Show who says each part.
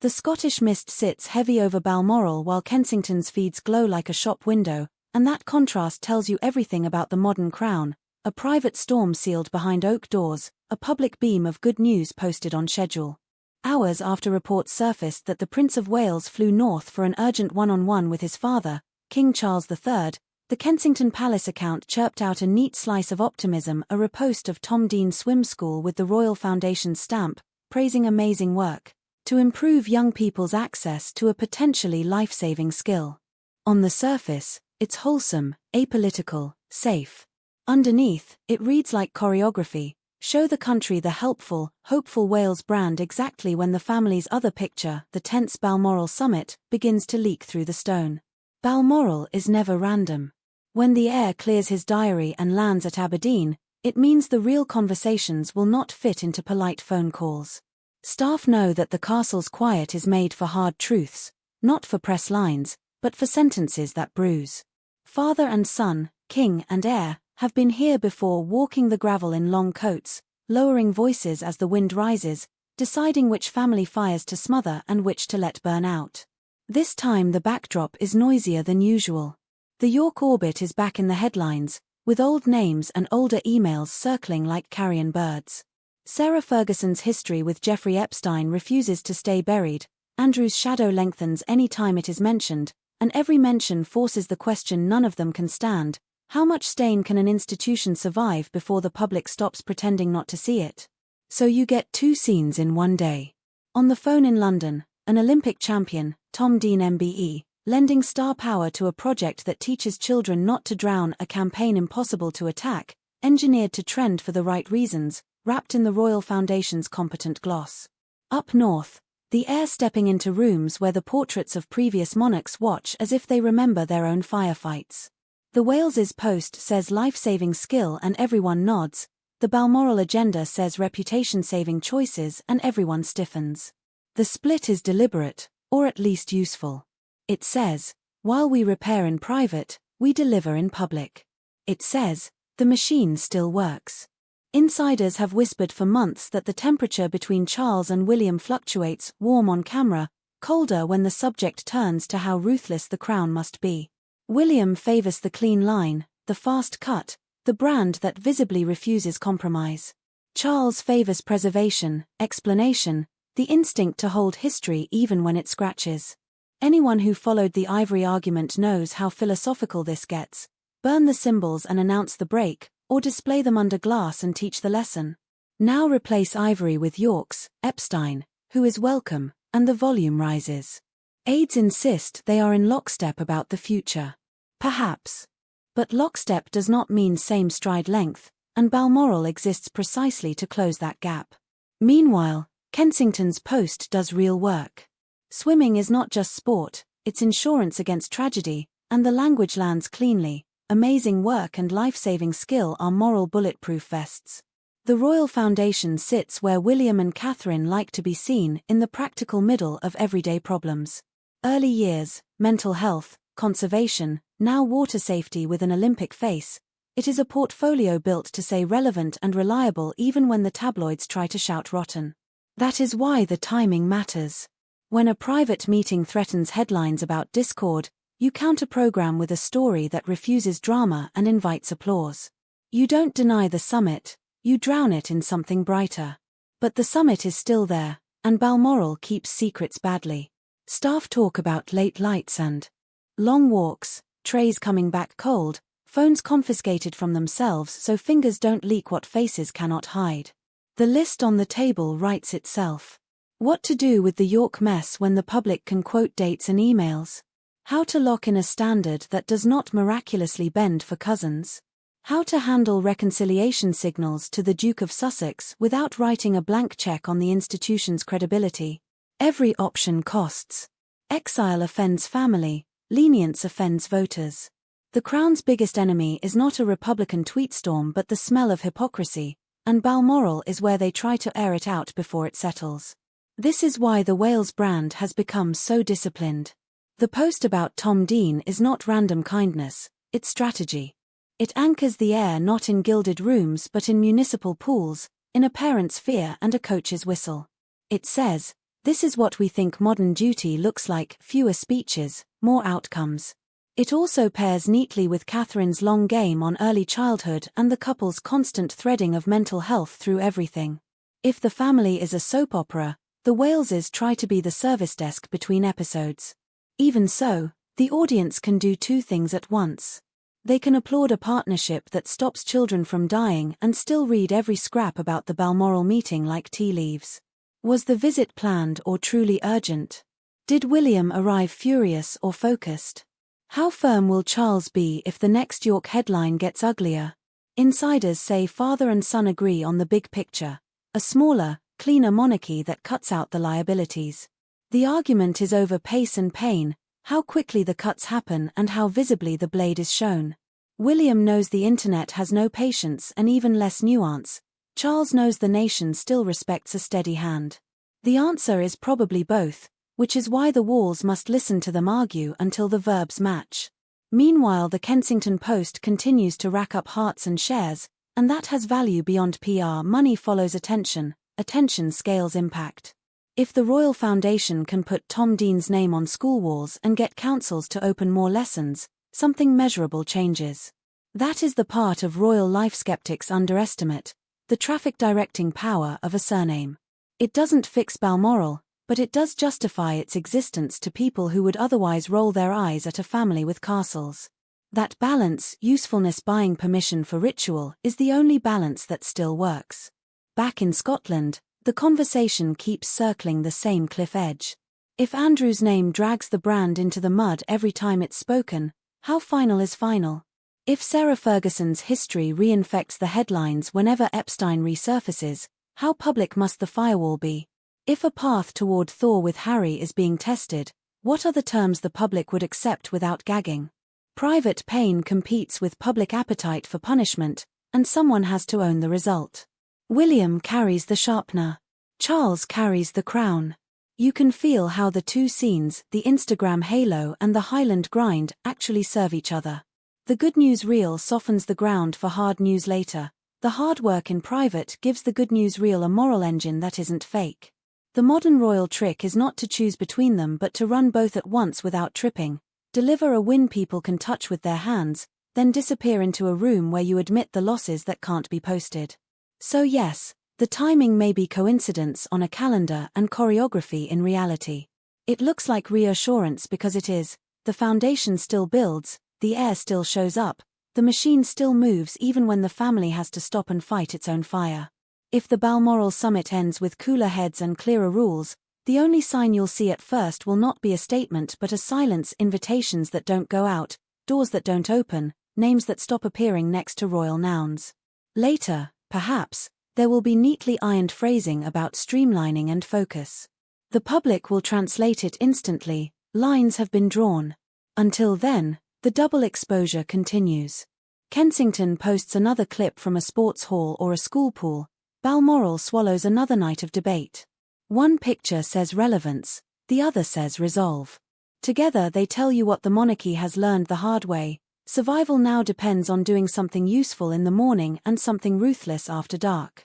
Speaker 1: The Scottish mist sits heavy over Balmoral while Kensington's feeds glow like a shop window, and that contrast tells you everything about the modern crown. A private storm sealed behind oak doors, a public beam of good news posted on schedule. Hours after reports surfaced that the Prince of Wales flew north for an urgent one-on-one with his father, King Charles III, the Kensington Palace account chirped out a neat slice of optimism, a repost of Tom Dean's swim school with the Royal Foundation's stamp, praising amazing work to improve young people's access to a potentially life-saving skill. On the surface, it's wholesome, apolitical, safe. Underneath, it reads like choreography. Show the country the helpful, hopeful Wales brand exactly when the family's other picture, the tense Balmoral summit, begins to leak through the stone. Balmoral is never random. When the heir clears his diary and lands at Aberdeen, it means the real conversations will not fit into polite phone calls. Staff know that the castle's quiet is made for hard truths, not for press lines, but for sentences that bruise. Father and son, king and heir, have been here before, walking the gravel in long coats, lowering voices as the wind rises, deciding which family fires to smother and which to let burn out. This time the backdrop is noisier than usual. The York orbit is back in the headlines, with old names and older emails circling like carrion birds. Sarah Ferguson's history with Jeffrey Epstein refuses to stay buried, Andrew's shadow lengthens any time it is mentioned, and every mention forces the question none of them can stand: how much stain can an institution survive before the public stops pretending not to see it? So you get two scenes in one day. On the phone in London, an Olympic champion, Tom Dean MBE, lending star power to a project that teaches children not to drown, a campaign impossible to attack, engineered to trend for the right reasons, wrapped in the Royal Foundation's competent gloss. Up north, the heir stepping into rooms where the portraits of previous monarchs watch as if they remember their own firefights. The Wales's Post says life-saving skill and everyone nods, the Balmoral agenda says reputation-saving choices and everyone stiffens. The split is deliberate, or at least useful. It says, while we repair in private, we deliver in public. It says, the machine still works. Insiders have whispered for months that the temperature between Charles and William fluctuates, warm on camera, colder when the subject turns to how ruthless the crown must be. William favors the clean line, the fast cut, the brand that visibly refuses compromise. Charles favors preservation, explanation, the instinct to hold history even when it scratches. Anyone who followed the ivory argument knows how philosophical this gets. Burn the symbols and announce the break, or display them under glass and teach the lesson. Now replace ivory with York's, Epstein, who is welcome, and the volume rises. Aides insist they are in lockstep about the future. Perhaps. But lockstep does not mean same stride length, and Balmoral exists precisely to close that gap. Meanwhile, Kensington's Post does real work. Swimming is not just sport, it's insurance against tragedy, and the language lands cleanly. Amazing work and life-saving skill are moral bulletproof vests. The Royal Foundation sits where William and Catherine like to be seen, in the practical middle of everyday problems. Early years, mental health, conservation, now water safety with an Olympic face. It is a portfolio built to say relevant and reliable even when the tabloids try to shout rotten. That is why the timing matters. When a private meeting threatens headlines about discord, you counter-program with a story that refuses drama and invites applause. You don't deny the summit, you drown it in something brighter. But the summit is still there, and Balmoral keeps secrets badly. Staff talk about late lights and long walks, trays coming back cold, phones confiscated from themselves so fingers don't leak what faces cannot hide. The list on the table writes itself. What to do with the York mess when the public can quote dates and emails? How to lock in a standard that does not miraculously bend for cousins? How to handle reconciliation signals to the Duke of Sussex without writing a blank check on the institution's credibility? Every option costs. Exile offends family, lenience offends voters. The Crown's biggest enemy is not a Republican tweetstorm but the smell of hypocrisy, and Balmoral is where they try to air it out before it settles. This is why the Wales brand has become so disciplined. The post about Tom Dean is not random kindness, it's strategy. It anchors the heir not in gilded rooms but in municipal pools, in a parent's fear and a coach's whistle. It says, This is what we think modern duty looks like: fewer speeches, more outcomes. It also pairs neatly with Catherine's long game on early childhood and the couple's constant threading of mental health through everything. If the family is a soap opera, the Waleses try to be the service desk between episodes. Even so, the audience can do two things at once. They can applaud a partnership that stops children from dying and still read every scrap about the Balmoral meeting like tea leaves. Was the visit planned or truly urgent? Did William arrive furious or focused? How firm will Charles be if the next York headline gets uglier? Insiders say father and son agree on the big picture: a smaller, cleaner monarchy that cuts out the liabilities. The argument is over pace and pain, how quickly the cuts happen and how visibly the blade is shown. William knows the internet has no patience and even less nuance. Charles knows the nation still respects a steady hand. The answer is probably both, which is why the walls must listen to them argue until the verbs match. Meanwhile, the Kensington Post continues to rack up hearts and shares, and that has value beyond PR. Money follows attention, attention scales impact. If the Royal Foundation can put Tom Dean's name on school walls and get councils to open more lessons, something measurable changes. That is the part of royal life skeptics underestimate: the traffic directing power of a surname. It doesn't fix Balmoral, but it does justify its existence to people who would otherwise roll their eyes at a family with castles. That balance, usefulness buying permission for ritual, is the only balance that still works. Back in Scotland, the conversation keeps circling the same cliff edge. If Andrew's name drags the brand into the mud every time it's spoken, how final is final? If Sarah Ferguson's history reinfects the headlines whenever Epstein resurfaces, how public must the firewall be? If a path toward Thor with Harry is being tested, what are the terms the public would accept without gagging? Private pain competes with public appetite for punishment, and someone has to own the result. William carries the sharpener. Charles carries the crown. You can feel how the two scenes, the Instagram halo and the Highland grind, actually serve each other. The good news reel softens the ground for hard news later. The hard work in private gives the good news reel a moral engine that isn't fake. The modern royal trick is not to choose between them but to run both at once without tripping, deliver a win people can touch with their hands, then disappear into a room where you admit the losses that can't be posted. So yes, the timing may be coincidence on a calendar and choreography in reality. It looks like reassurance because it is. The foundation still builds, the heir still shows up, the machine still moves even when the family has to stop and fight its own fire. If the Balmoral summit ends with cooler heads and clearer rules, the only sign you'll see at first will not be a statement but a silence: invitations that don't go out, doors that don't open, names that stop appearing next to royal nouns. Later, perhaps, there will be neatly ironed phrasing about streamlining and focus. The public will translate it instantly: lines have been drawn. Until then, the double exposure continues. Kensington posts another clip from a sports hall or a school pool. Balmoral swallows another night of debate. One picture says relevance, the other says resolve. Together they tell you what the monarchy has learned the hard way: survival now depends on doing something useful in the morning and something ruthless after dark.